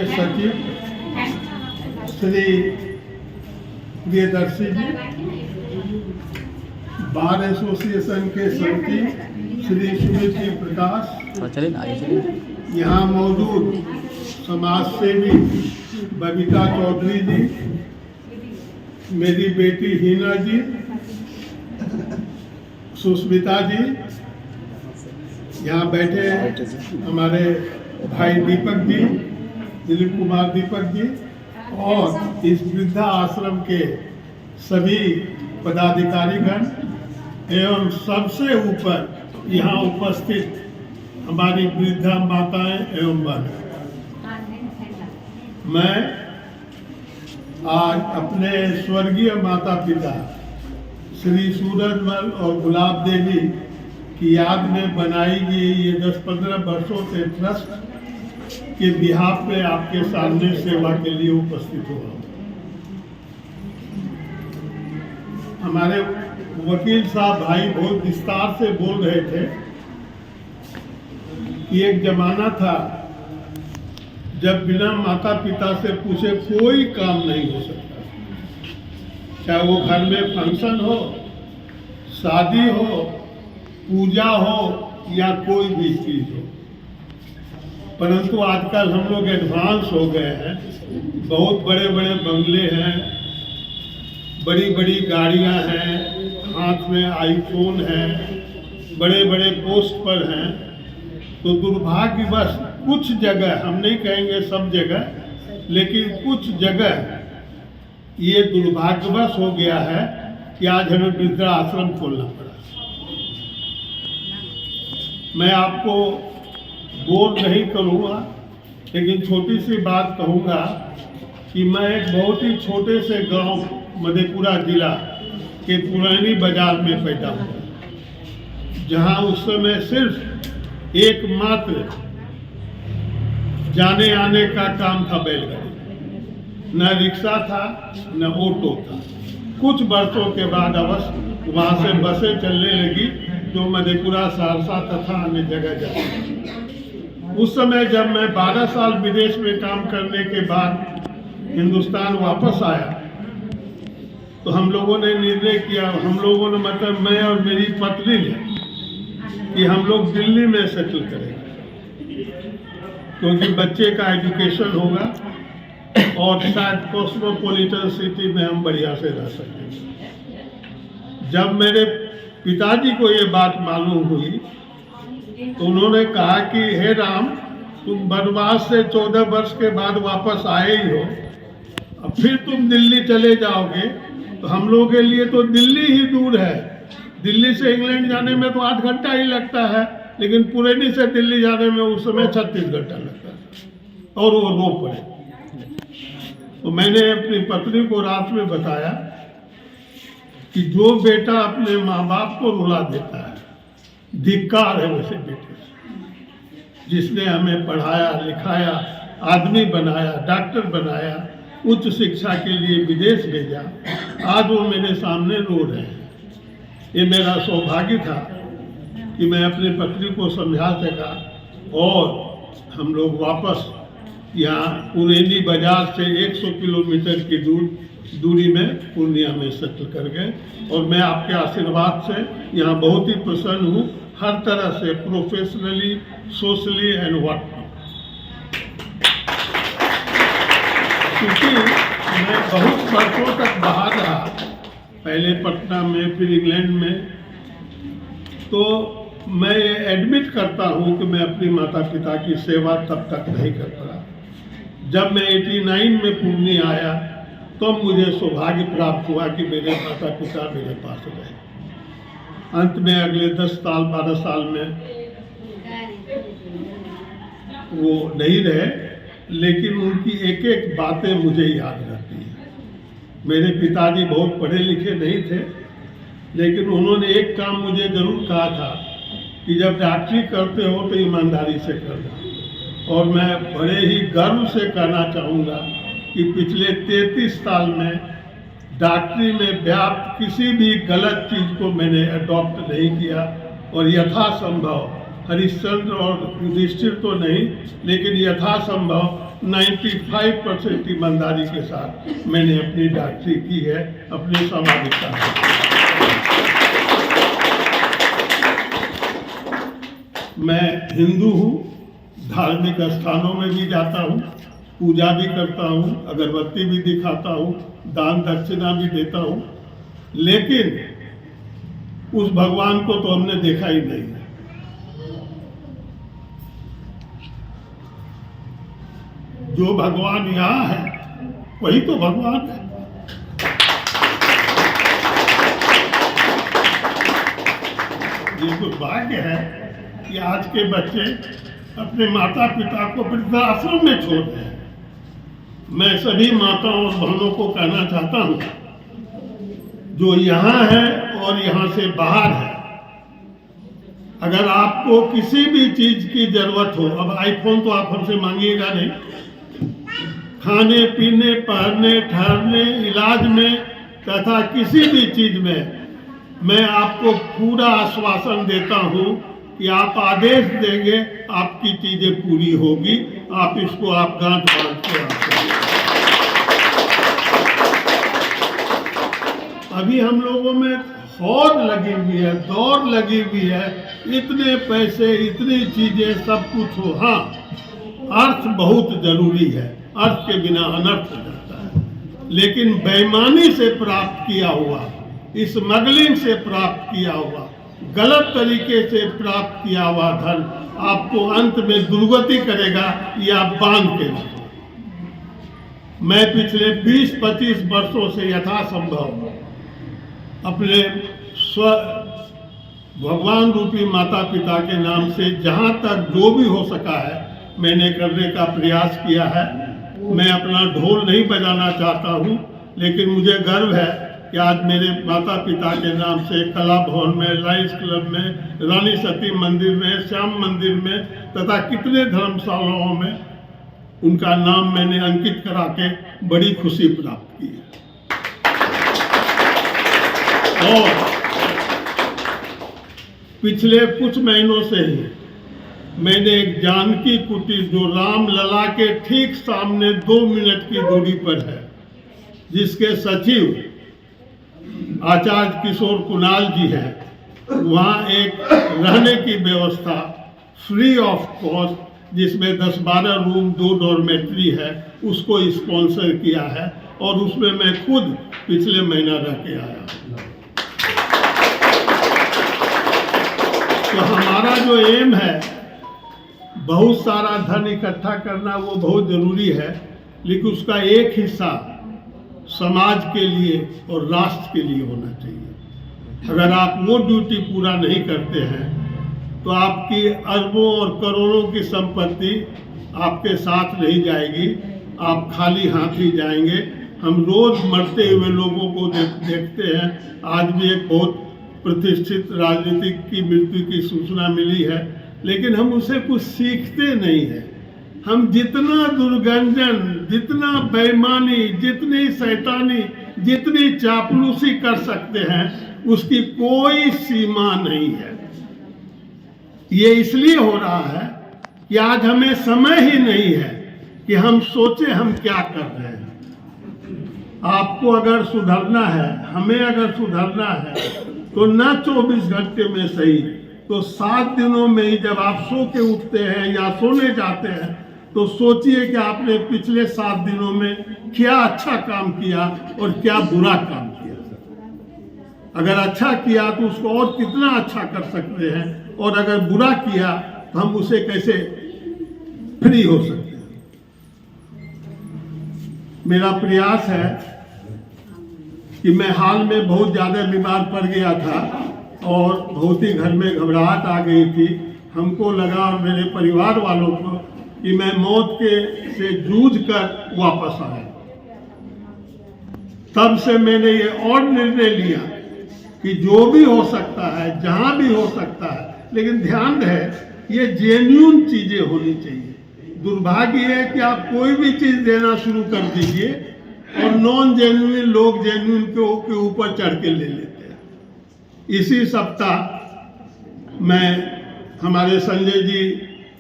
सचिव श्री प्रियदर्शी जी, bar association के सचिव श्री सुमित प्रकाश, यहाँ मौजूद समाज सेवी बबीता चौधरी जी, मेरी बेटी हिना जी, सुस्मिता जी, यहाँ बैठे हमारे भाई दीपक जी, दिलीप कुमार दीपक जी, और इस वृद्धा आश्रम के सभी पदाधिकारीगण एवं सबसे ऊपर यहाँ उपस्थित हमारी वृद्धा माताएं एवं बहनें। मैं आज अपने स्वर्गीय माता पिता श्री सूरजमल और गुलाब देवी की याद में बनाई गई ये 10-15 वर्षों से ट्रस्ट के बिहाफ पे आपके सामने सेवा के लिए उपस्थित हुआ। हमारे वकील साहब भाई बहुत विस्तार से बोल रहे थे कि एक जमाना था जब बिना माता पिता से पूछे कोई काम नहीं हो सकता, चाहे वो घर में फंक्शन हो, शादी हो, पूजा हो या कोई भी चीज हो। परंतु आजकल हम लोग एडवांस हो गए हैं, बहुत बड़े बड़े बंगले हैं, बड़ी बड़ी गाड़ियां हैं, हाथ में आईफोन है, बड़े बड़े पोस्ट पर हैं। तो दुर्भाग्यवश कुछ जगह, हम नहीं कहेंगे सब जगह, लेकिन कुछ जगह ये दुर्भाग्यवश हो गया है कि आज हमें वृद्धा आश्रम खोलना पड़ा। मैं आपको बोर नहीं करूँगा, लेकिन छोटी सी बात कहूँगा कि मैं एक बहुत ही छोटे से गांव मधेपुरा जिला के पुरानी बाजार में पैदा हुआ, जहां उस समय सिर्फ एकमात्र जाने आने का काम था बैलगाड़ी, न रिक्शा था न ऑटो था। कुछ वर्षों के बाद अवश्य वहाँ से बसें चलने लगी जो मधेपुरा, सहरसा तथा अन्य जगह जाती। उस समय जब मैं 12 साल विदेश में काम करने के बाद हिंदुस्तान वापस आया तो हम लोगों ने निर्णय किया, हम लोगों ने मतलब मैं और मेरी पत्नी ने, कि हम लोग दिल्ली में सेटल करेंगे, क्योंकि बच्चे का एजुकेशन होगा और शायद कॉस्मोपॉलिटन सिटी में हम बढ़िया से रह सकेंगे। जब मेरे पिताजी को ये बात मालूम हुई तो उन्होंने कहा कि हे राम, तुम वनवास से 14 वर्ष के बाद वापस आए ही हो, अब फिर तुम दिल्ली चले जाओगे तो हम लोगों के लिए तो दिल्ली ही दूर है। दिल्ली से इंग्लैंड जाने में तो 8 घंटा ही लगता है, लेकिन पुरानी से दिल्ली जाने में उस समय 36 घंटा लगता है। और वो रो पड़े। तो मैंने अपनी पत्नी को रात में बताया कि जो बेटा अपने माँ बाप को रुला देता है, धिक्कार है वैसे बेटे से, जिसने हमें पढ़ाया लिखाया, आदमी बनाया, डॉक्टर बनाया, उच्च शिक्षा के लिए विदेश भेजा, आज वो मेरे सामने रो रहे हैं। ये मेरा सौभाग्य था कि मैं अपनी पत्नी को समझा सका और हम लोग वापस यहाँ पुरेनी बाजार से 100 किलोमीटर की दूरी में पूर्णिया में सेटल कर गए। और मैं आपके आशीर्वाद से यहाँ बहुत ही प्रसन्न हूँ, हर तरह से, प्रोफेशनली, सोशली एंड व्हाट। क्योंकि मैं बहुत वर्षों तक बाहर रहा, पहले पटना में, फिर इंग्लैंड में, तो मैं एडमिट करता हूँ कि मैं अपनी माता पिता की सेवा तब तक नहीं कर पाया। जब मैं 89 में पुणे आया तो मुझे सौभाग्य प्राप्त हुआ कि मेरे माता पिता मेरे पास रहे। अंत में अगले 10 साल 12 साल में वो नहीं रहे, लेकिन उनकी एक एक बातें मुझे याद रहती हैं। मेरे पिताजी बहुत पढ़े लिखे नहीं थे, लेकिन उन्होंने एक काम मुझे जरूर कहा था कि जब डॉक्टरी करते हो तो ईमानदारी से करना। और मैं बड़े ही गर्व से कहना चाहूँगा कि पिछले 33 साल में डॉक्टरी में व्याप्त किसी भी गलत चीज़ को मैंने अडॉप्ट नहीं किया, और यथासंभव हरिश्चंद्र और युधिष्ठिर तो नहीं, लेकिन यथासंभव 95% ईमानदारी के साथ मैंने अपनी डॉक्टरी की है अपनी सामाजिकता से। मैं हिंदू हूँ, धार्मिक स्थानों में भी जाता हूँ, पूजा भी करता हूँ, अगरबत्ती भी दिखाता हूँ, दान दक्षिणा भी देता हूँ, लेकिन उस भगवान को तो हमने देखा ही नहीं है। जो भगवान यहाँ है वही तो भगवान है। ये दुर्भाग्य है कि आज के बच्चे अपने माता पिता को वृद्धाश्रम में छोड़ रहे हैं। मैं सभी माताओं और बहनों को कहना चाहता हूँ, जो यहाँ है और यहाँ से बाहर है, अगर आपको किसी भी चीज की जरूरत हो, अब आईफोन तो आप हमसे मांगिएगा नहीं, खाने पीने, पहनने, ठहरने, इलाज में तथा किसी भी चीज में मैं आपको पूरा आश्वासन देता हूं कि आप आदेश देंगे, आपकी चीजें पूरी होगी। आप इसको आप गांठ बांध के आते। अभी हम लोगों में हौड़ लगी हुई है, दौड़ लगी हुई है, इतने पैसे, इतनी चीजें, सब कुछ हो। हाँ, अर्थ बहुत जरूरी है, अर्थ के बिना अनर्थ हो जाता है, लेकिन बेईमानी से प्राप्त किया हुआ, स्मगलिंग से प्राप्त किया हुआ, गलत तरीके से प्राप्त किया हुआ धन आपको अंत में दुर्गति करेगा, ये आप बांध के रखो। मैं पिछले 20-25 वर्षों से यथासंभव अपने भगवान रूपी माता पिता के नाम से जहाँ तक जो भी हो सका है मैंने करने का प्रयास किया है। मैं अपना ढोल नहीं बजाना चाहता हूँ, लेकिन मुझे गर्व है कि आज मेरे माता पिता के नाम से कला भवन में, लाइन्स क्लब में, रानी सती मंदिर में, श्याम मंदिर में तथा कितने धर्मशालाओं में उनका नाम मैंने अंकित करा के बड़ी खुशी प्राप्त की है। और पिछले कुछ महीनों से ही मैंने एक जानकी कुटीर, जो राम लला के ठीक सामने 2 मिनट की दूरी पर है, जिसके सचिव आचार्य किशोर कुणाल जी हैं, वहाँ एक रहने की व्यवस्था फ्री ऑफ कॉस्ट, जिसमें 10-12 रूम, 2 डॉर्मेट्री है, उसको स्पॉन्सर किया है और उसमें मैं खुद पिछले महीना रह के आया। तो हमारा जो एम है, बहुत सारा धन इकट्ठा करना वो बहुत जरूरी है, लेकिन उसका एक हिस्सा समाज के लिए और राष्ट्र के लिए होना चाहिए। अगर आप वो ड्यूटी पूरा नहीं करते हैं तो आपकी अरबों और करोड़ों की संपत्ति आपके साथ नहीं जाएगी, आप खाली हाथ ही जाएंगे। हम रोज मरते हुए लोगों को देखते हैं। आज भी एक बहुत प्रतिष्ठित राजनीतिक की मृत्यु की सूचना मिली है, लेकिन हम उसे कुछ सीखते नहीं हैं। हम जितना दुर्गंजन, जितना बेईमानी, जितनी शैतानी, जितनी चापलूसी कर सकते हैं, उसकी कोई सीमा नहीं है। ये इसलिए हो रहा है कि आज हमें समय ही नहीं है कि हम सोचे हम क्या कर रहे हैं। आपको अगर सुधरना है, हमें अगर सुधरना है, तो न 24 घंटे में सही तो 7 दिनों में ही जब आप सो के उठते हैं या सोने जाते हैं, तो सोचिए कि आपने पिछले 7 दिनों में क्या अच्छा काम किया और क्या बुरा काम किया। अगर अच्छा किया तो उसको और कितना अच्छा कर सकते हैं, और अगर बुरा किया तो हम उसे कैसे फ्री हो सकते हैं। मेरा प्रयास है कि मैं हाल में बहुत ज़्यादा बीमार पड़ गया था और बहुत ही घर में घबराहट आ गई थी। हमको लगा और मेरे परिवार वालों को कि मैं मौत से जूझ कर वापस आया। तब से मैंने ये और निर्णय लिया कि जो भी हो सकता है, जहां भी हो सकता है, लेकिन ध्यान रहे ये जेन्युइन चीजें होनी चाहिए। दुर्भाग्य है कि आप कोई भी चीज देना शुरू कर दीजिए और नॉन जेन्युइन लोग जेन्युइन के ऊपर चढ़ के ले लेते हैं। इसी सप्ताह मैं, हमारे संजय जी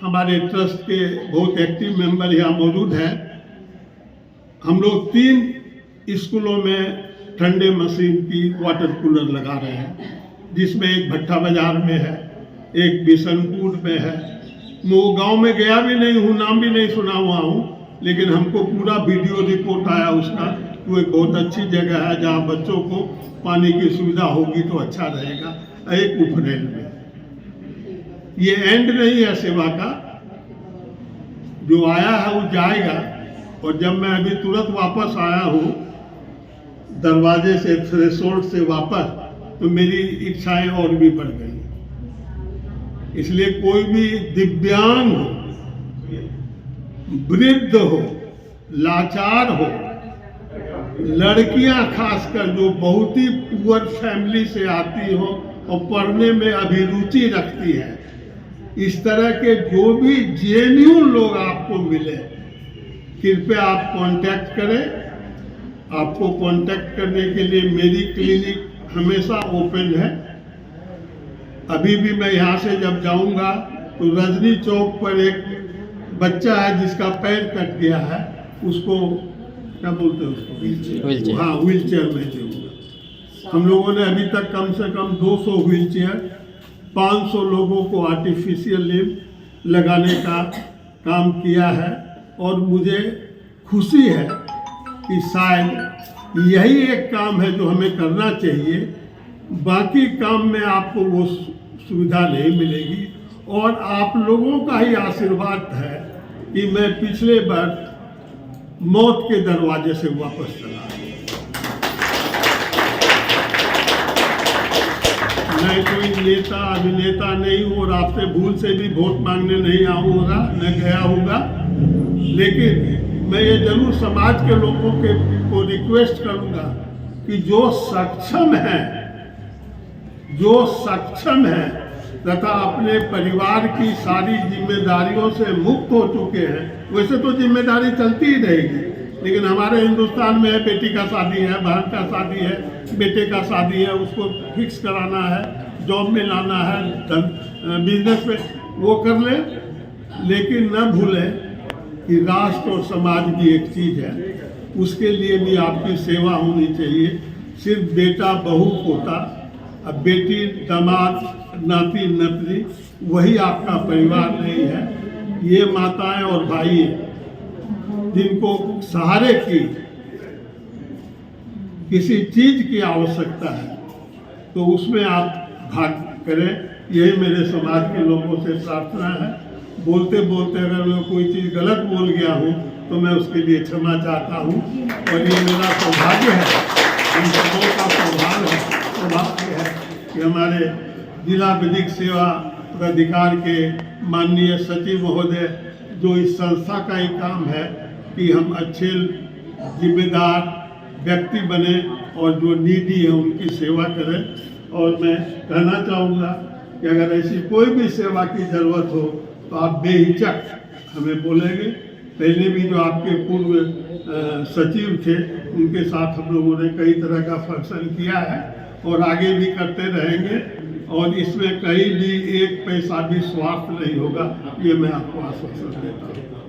हमारे ट्रस्ट के बहुत एक्टिव मेंबर यहाँ मौजूद हैं। हम लोग 3 स्कूलों में ठंडे मशीन की वाटर कूलर लगा रहे हैं, जिसमें एक भट्टा बाजार में है, एक बिशनपुर में है। मैं वो गाँव में गया भी नहीं हूँ, नाम भी नहीं सुना हुआ हूँ, लेकिन हमको पूरा वीडियो रिपोर्ट आया उसका। वो एक बहुत अच्छी जगह है जहाँ बच्चों को पानी की सुविधा होगी तो अच्छा रहेगा। एक उफरेल में ये एंड नहीं है सेवा का, जो आया है वो जाएगा। और जब मैं अभी तुरंत वापस आया हूँ दरवाजे से, थ्रेशोल्ड से वापस, तो मेरी इच्छाएं और भी बढ़ गई। इसलिए कोई भी दिव्यांग हो, वृद्ध हो, लाचार हो, लड़कियां खासकर जो बहुत ही पुअर फैमिली से आती हो और पढ़ने में अभिरुचि रखती है, इस तरह के जो भी जेन्युइन लोग आपको मिले, कृपया आप कांटेक्ट करें। आपको कांटेक्ट करने के लिए मेरी क्लिनिक हमेशा ओपन है। अभी भी मैं यहाँ से जब जाऊँगा तो रजनी चौक पर एक बच्चा है जिसका पैर कट गया है, उसको क्या बोलते हैं उसको, हाँ, व्हील चेयर में दूँगा। हम लोगों ने अभी तक कम से कम 200 व्हील चेयर, 500 लोगों को आर्टिफिशियल लिम्ब लगाने का काम किया है। और मुझे खुशी है कि शायद यही एक काम है जो हमें करना चाहिए। बाकी काम में आपको वो सुविधा नहीं मिलेगी। और आप लोगों का ही आशीर्वाद है कि मैं पिछले बार मौत के दरवाजे से वापस चला। मैं कोई नेता अभिनेता नहीं हूँ और आपसे भूल से भी वोट मांगने नहीं आऊँगा, न गया होगा। लेकिन मैं ये जरूर समाज के लोगों को रिक्वेस्ट करूँगा कि जो सक्षम है तथा अपने परिवार की सारी जिम्मेदारियों से मुक्त हो चुके हैं, वैसे तो जिम्मेदारी चलती ही रहेगी, लेकिन हमारे हिंदुस्तान में है, बेटी का शादी है, बहन का शादी है, बेटे का शादी है, उसको फिक्स कराना है, जॉब में लाना है, बिजनेस में, वो कर ले। लेकिन न भूलें कि राष्ट्र और समाज भी एक चीज़ है, उसके लिए भी आपकी सेवा होनी चाहिए। सिर्फ बेटा बहू पोता, अब बेटी दामाद नाती नतनी, वही आपका परिवार नहीं है। ये माताएं और भाई जिनको सहारे की किसी चीज की आवश्यकता है, तो उसमें आप भाग करें। यही मेरे समाज के लोगों से प्रार्थना है। बोलते बोलते अगर मैं कोई चीज़ गलत बोल गया हूँ तो मैं उसके लिए क्षमा चाहता हूँ। और ये मेरा सौभाग्य है, इन सबों का सौभाग्य है कि हमारे जिला विधिक सेवा प्राधिकार के माननीय सचिव महोदय, जो इस संस्था का ही काम है कि हम अच्छे जिम्मेदार व्यक्ति बने और जो नीडी है उनकी सेवा करें। और मैं कहना चाहूँगा कि अगर ऐसी कोई भी सेवा की ज़रूरत हो तो आप बेहिचक हमें बोलेंगे। पहले भी जो आपके पूर्व सचिव थे, उनके साथ हम लोगों ने कई तरह का फंक्शन किया है और आगे भी करते रहेंगे। और इसमें कहीं भी एक पैसा भी स्वार्थ नहीं होगा, ये मैं आपको आश्वासन देता हूँ।